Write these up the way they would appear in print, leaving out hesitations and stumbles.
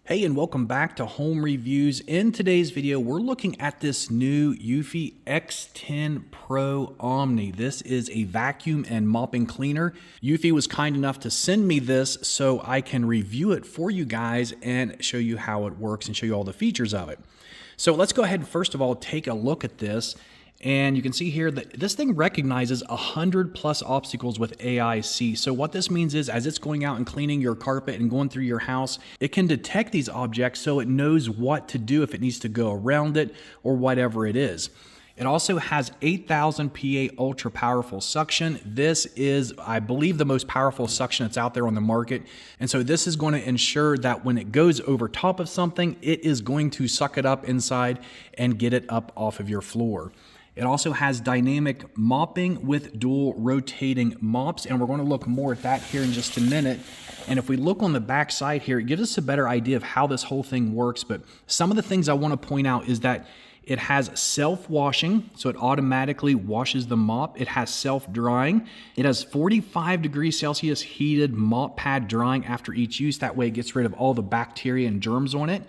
Hey, and welcome back to Home Reviews. In today's video, we're looking at this new eufy X10 Pro Omni. This is a vacuum and mopping cleaner. Eufy was kind enough to send me this so I can review it for you guys and show you how it works and show you all the features of it. So let's go ahead and first of all take a look at this. And you can see here that this thing recognizes 100+ obstacles with AIC. So what this means is as it's going out and cleaning your carpet and going through your house, it can detect these objects so it knows what to do if it needs to go around it or whatever it is. It also has 8,000 PA ultra powerful suction. This is, I believe, the most powerful suction that's out there on the market. And so this is going to ensure that when it goes over top of something, it is going to suck it up inside and get it up off of your floor. It also has dynamic mopping with dual rotating mops, and we're going to look more at that here in just a minute. And if we look on the back side here, it gives us a better idea of how this whole thing works. But some of the things I want to point out is that it has self-washing, so it automatically washes the mop. It has self-drying. It has 45 degrees Celsius heated mop pad drying after each use. That way it gets rid of all the bacteria and germs on it.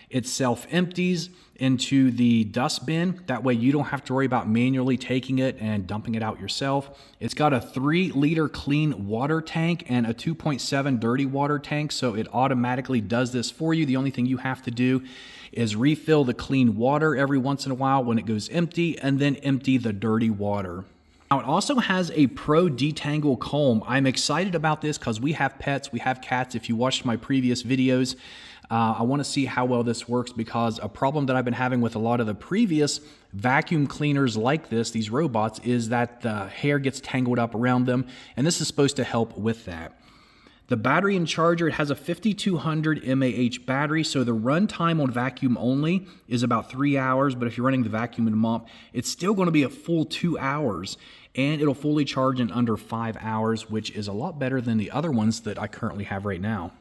It self-empties into the dust bin. That way you don't have to worry about manually taking it and dumping it out yourself. It's got a 3-liter clean water tank and a 2.7 dirty water tank, so it automatically does this for you. The only thing you have to do is refill the clean water every once in a while when it goes empty, and then empty the dirty water. Now, it also has a Pro Detangle comb. I'm excited about this because we have pets, we have cats. If you watched my previous videos, I want to see how well this works, because a problem that I've been having with a lot of the previous vacuum cleaners like this, these robots, is that the hair gets tangled up around them, and this is supposed to help with that. The battery and charger, it has a 5200 mAh battery, so the run time on vacuum only is about 3 hours, but if you're running the vacuum and mop, it's still going to be a full 2 hours, and it'll fully charge in under 5 hours, which is a lot better than the other ones that I currently have right now.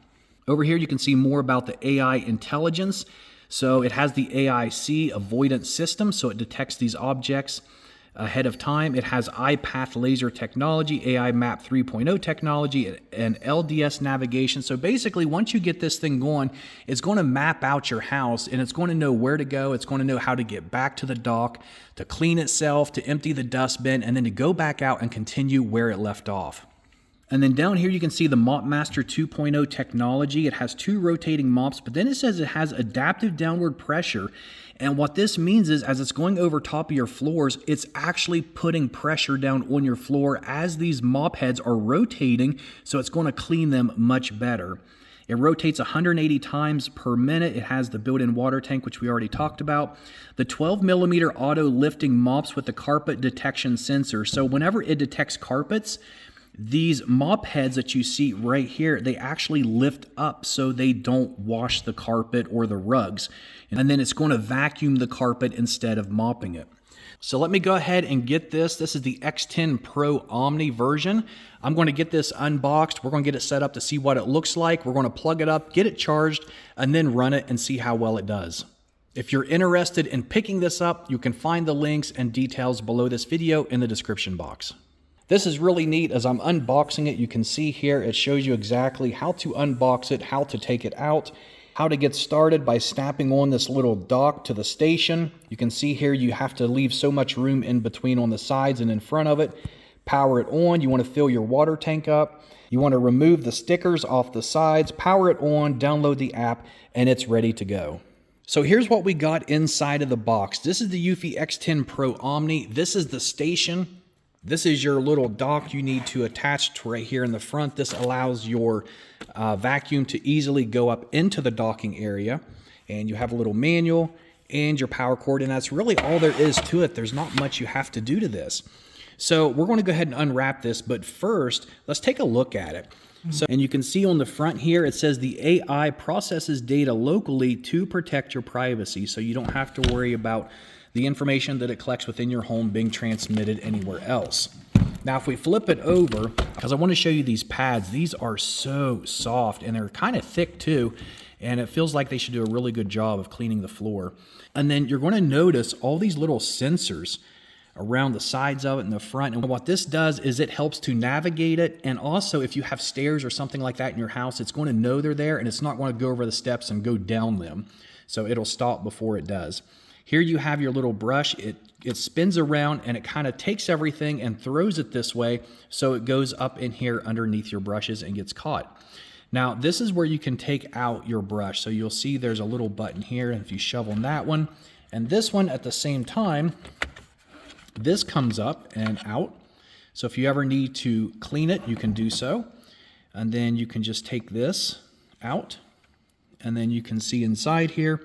Over here, you can see more about the AI intelligence. So it has the AIC avoidance system, so it detects these objects ahead of time. It has iPath laser technology, AI map 3.0 technology, and LDS navigation. So basically, once you get this thing going, it's going to map out your house, and it's going to know where to go. It's going to know how to get back to the dock, to clean itself, to empty the dustbin, and then to go back out and continue where it left off. And then down here you can see the Mop Master 2.0 technology. It has 2 rotating mops, but then it says it has adaptive downward pressure. And what this means is as it's going over top of your floors, it's actually putting pressure down on your floor as these mop heads are rotating, so it's going to clean them much better. It rotates 180 times per minute. It has the built-in water tank, which we already talked about. The 12mm auto lifting mops with the carpet detection sensor. So whenever it detects carpets, these mop heads that you see right here, they actually lift up so they don't wash the carpet or the rugs. And then it's going to vacuum the carpet instead of mopping it. So let me go ahead and get this. This is the X10 Pro Omni version. I'm going to get this unboxed. We're going to get it set up to see what it looks like. We're going to plug it up, get it charged, and then run it and see how well it does. If you're interested in picking this up, you can find the links and details below this video in the description box. This is really neat. As I'm unboxing it, you can see here, it shows you exactly how to unbox it, how to take it out, how to get started by snapping on this little dock to the station. You can see here you have to leave so much room in between on the sides and in front of it. Power it on. You want to fill your water tank up. You want to remove the stickers off the sides, power it on, download the app, and it's ready to go. So here's what we got inside of the box. This is the eufy X10 Pro Omni. This is the station. This is your little dock you need to attach to right here in the front. This allows your vacuum to easily go up into the docking area. And you have a little manual and your power cord, and that's really all there is to it. There's not much you have to do to this. So we're going to go ahead and unwrap this, but first, let's take a look at it. And you can see on the front here, it says the AI processes data locally to protect your privacy, so you don't have to worry about the information that it collects within your home being transmitted anywhere else. Now, if we flip it over, because I want to show you these pads, these are so soft and they're kind of thick too, and it feels like they should do a really good job of cleaning the floor. And then you're going to notice all these little sensors around the sides of it and the front. And what this does is it helps to navigate it. And also if you have stairs or something like that in your house, it's going to know they're there and it's not going to go over the steps and go down them. So it'll stop before it does. Here you have your little brush. It spins around and it kind of takes everything and throws it this way. So it goes up in here underneath your brushes and gets caught. Now this is where you can take out your brush. So you'll see there's a little button here, and if you shove on that one and this one at the same time, this comes up and out. So if you ever need to clean it, you can do so. And then you can just take this out, and then you can see inside here.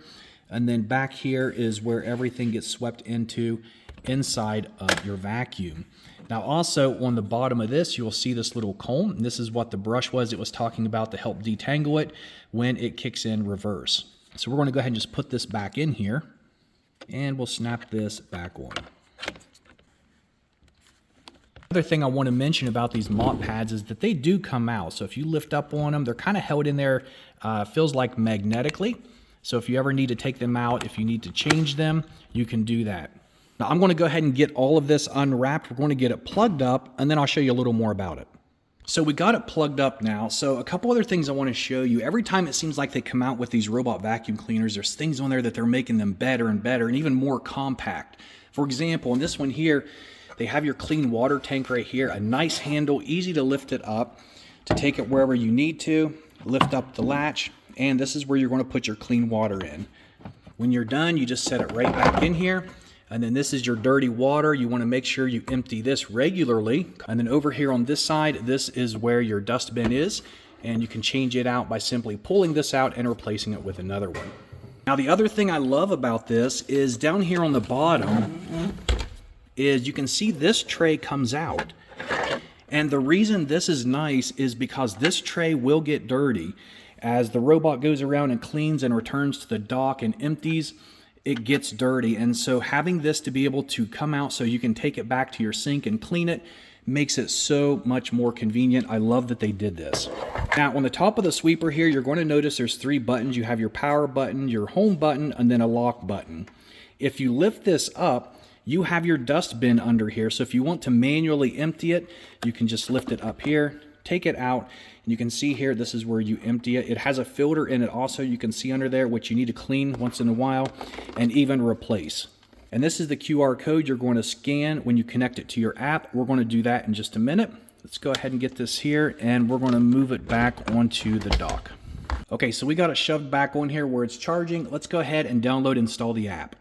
And then back here is where everything gets swept into inside of your vacuum. Now also on the bottom of this, you'll see this little comb. And this is what the brush was it was talking about to help detangle it when it kicks in reverse. So we're going to go ahead and just put this back in here, and we'll snap this back on. Other thing I want to mention about these mop pads is that they do come out. So if you lift up on them, they're kind of held in there, feels like magnetically. So if you ever need to take them out, if you need to change them, you can do that. Now I'm going to go ahead and get all of this unwrapped. We're going to get it plugged up, and then I'll show you a little more about it. So we got it plugged up now. So a couple other things I want to show you. Every time it seems like they come out with these robot vacuum cleaners, there's things on there that they're making them better and better and even more compact. For example, in this one here, they have your clean water tank right here, a nice handle, easy to lift it up to take it wherever you need to, lift up the latch, and this is where you're going to put your clean water in. When you're done, you just set it right back in here, and then this is your dirty water. You want to make sure you empty this regularly, and then over here on this side, this is where your dustbin is, and you can change it out by simply pulling this out and replacing it with another one. Now the other thing I love about this is down here on the bottom, is you can see this tray comes out. And the reason this is nice is because this tray will get dirty. As the robot goes around and cleans and returns to the dock and empties, it gets dirty. And so having this to be able to come out so you can take it back to your sink and clean it makes it so much more convenient. I love that they did this. Now on the top of the sweeper here, you're going to notice there's 3 buttons. You have your power button, your home button, and then a lock button. If you lift this up, you have your dustbin under here. So if you want to manually empty it, you can just lift it up here, take it out, and you can see here, this is where you empty it. It has a filter in it also, you can see under there, which you need to clean once in a while and even replace. And this is the QR code you're going to scan when you connect it to your app. We're going to do that in just a minute. Let's go ahead and get this here, and we're going to move it back onto the dock. Okay, so we got it shoved back on here where it's charging. Let's go ahead and download and install the app.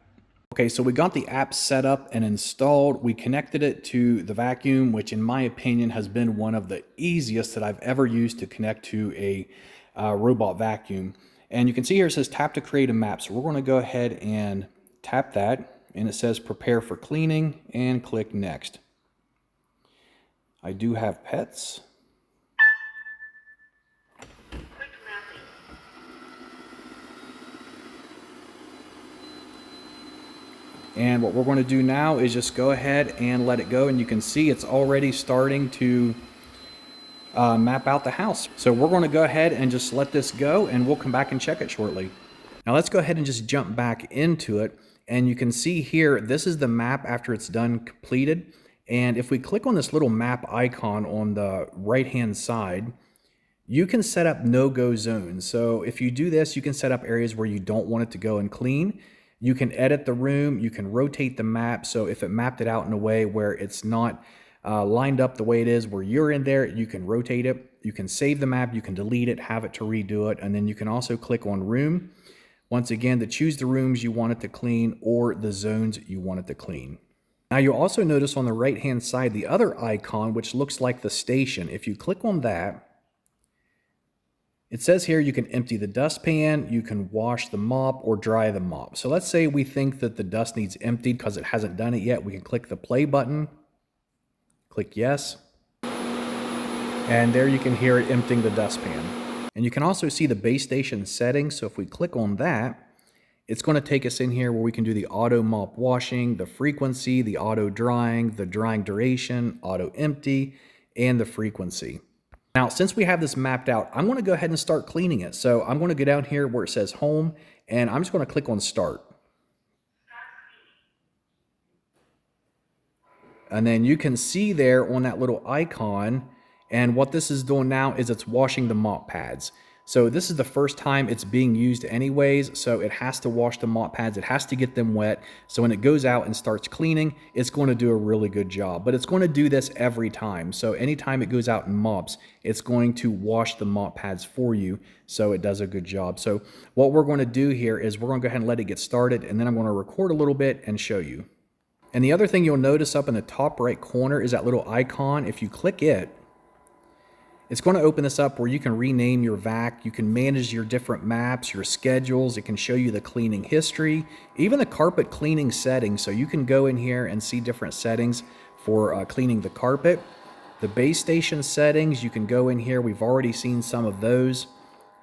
Okay, so we got the app set up and installed. We connected it to the vacuum, which in my opinion has been one of the easiest that I've ever used to connect to a robot vacuum. And you can see here it says tap to create a map. So we're going to go ahead and tap that, and it says prepare for cleaning, and click next. I do have pets. And what we're going to do now is just go ahead and let it go, and you can see it's already starting to map out the house. So we're going to go ahead and just let this go, and we'll come back and check it shortly. Now let's go ahead and just jump back into it, and you can see here this is the map after it's done completed. And if we click on this little map icon on the right hand side, you can set up no-go zones. So if you do this, you can set up areas where you don't want it to go and clean. You can edit the room, you can rotate the map, so if it mapped it out in a way where it's not lined up the way it is where you're in there, you can rotate it. You can save the map, you can delete it, have it to redo it, and then you can also click on room, once again, to choose the rooms you want it to clean or the zones you want it to clean. Now you'll also notice on the right hand side the other icon, which looks like the station. If you click on that, it says here you can empty the dustpan, you can wash the mop, or dry the mop. So let's say we think that the dust needs emptied because it hasn't done it yet. We can click the play button, click yes, and there you can hear it emptying the dustpan. And you can also see the base station settings. So if we click on that, it's going to take us in here where we can do the auto mop washing, the frequency, the auto drying, the drying duration, auto empty, and the frequency. Now, since we have this mapped out, I'm going to go ahead and start cleaning it. So I'm going to go down here where it says home, and I'm just going to click on start. And then you can see there on that little icon, and what this is doing now is it's washing the mop pads. So this is the first time it's being used anyways, so it has to wash the mop pads, it has to get them wet, so when it goes out and starts cleaning, it's going to do a really good job. But it's going to do this every time, so anytime it goes out and mops, it's going to wash the mop pads for you, so it does a good job. So what we're going to do here is we're going to go ahead and let it get started, and then I'm going to record a little bit and show you. And the other thing you'll notice up in the top right corner is that little icon. If you click it, it's going to open this up where you can rename your vac, you can manage your different maps, your schedules, it can show you the cleaning history, even the carpet cleaning settings. So you can go in here and see different settings for cleaning the carpet. The base station settings, you can go in here, we've already seen some of those.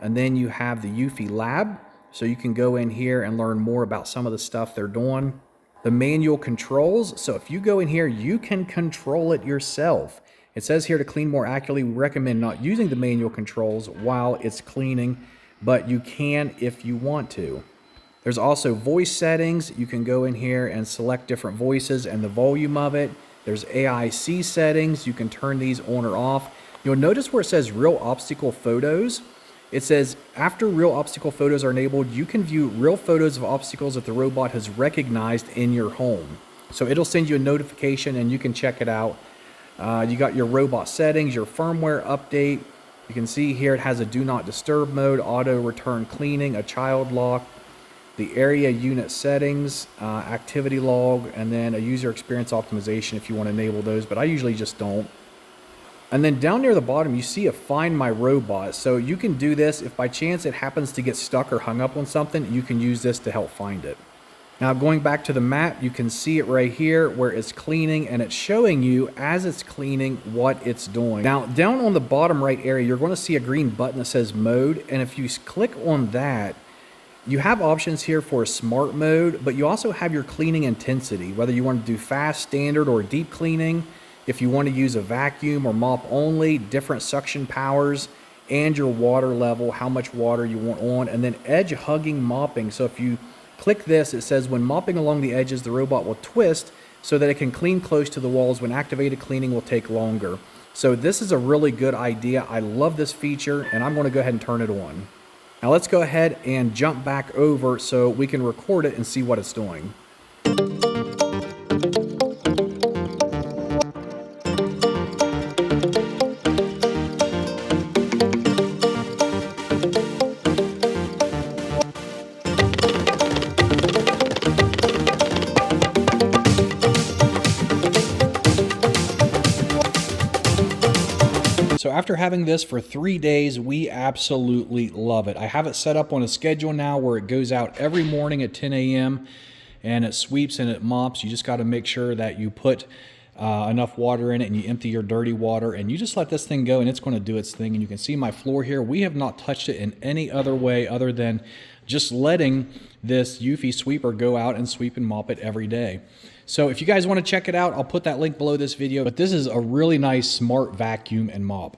And then you have the eufy lab, so you can go in here and learn more about some of the stuff they're doing. The manual controls, so if you go in here, you can control it yourself. It says here to clean more accurately, we recommend not using the manual controls while it's cleaning, but you can if you want to. There's also voice settings. You can go in here and select different voices and the volume of it. There's AIC settings. You can turn these on or off. You'll notice where it says real obstacle photos. It says after real obstacle photos are enabled, you can view real photos of obstacles that the robot has recognized in your home. So it'll send you a notification and you can check it out. You got your robot settings, your firmware update. You can see here it has a do not disturb mode, auto return cleaning, a child lock, the area unit settings, activity log, and then a user experience optimization if you want to enable those, but I usually just don't. And then down near the bottom, you see a find my robot. So you can do this if by chance it happens to get stuck or hung up on something, you can use this to help find it. Now going back to the map, you can see it right here where it's cleaning and it's showing you as it's cleaning what it's doing. Now down on the bottom right area, you're going to see a green button that says mode. And if you click on that, you have options here for a smart mode, but you also have your cleaning intensity, whether you want to do fast, standard, or deep cleaning. If you want to use a vacuum or mop only, different suction powers, and your water level, how much water you want on, and then edge hugging mopping. So if you click this, it says when mopping along the edges, the robot will twist so that it can clean close to the walls. When activated, cleaning will take longer. So this is a really good idea. I love this feature, and I'm going to go ahead and turn it on. Now let's go ahead and jump back over so we can record it and see what it's doing. So after having this for 3 days, we absolutely love it. I have it set up on a schedule now where it goes out every morning at 10 a.m. and it sweeps and it mops. You just got to make sure that you put enough water in it and you empty your dirty water and you just let this thing go and it's going to do its thing. And you can see my floor here. We have not touched it in any other way other than just letting this eufy sweeper go out and sweep and mop it every day. So if you guys want to check it out, I'll put that link below this video, but this is a really nice smart vacuum and mop.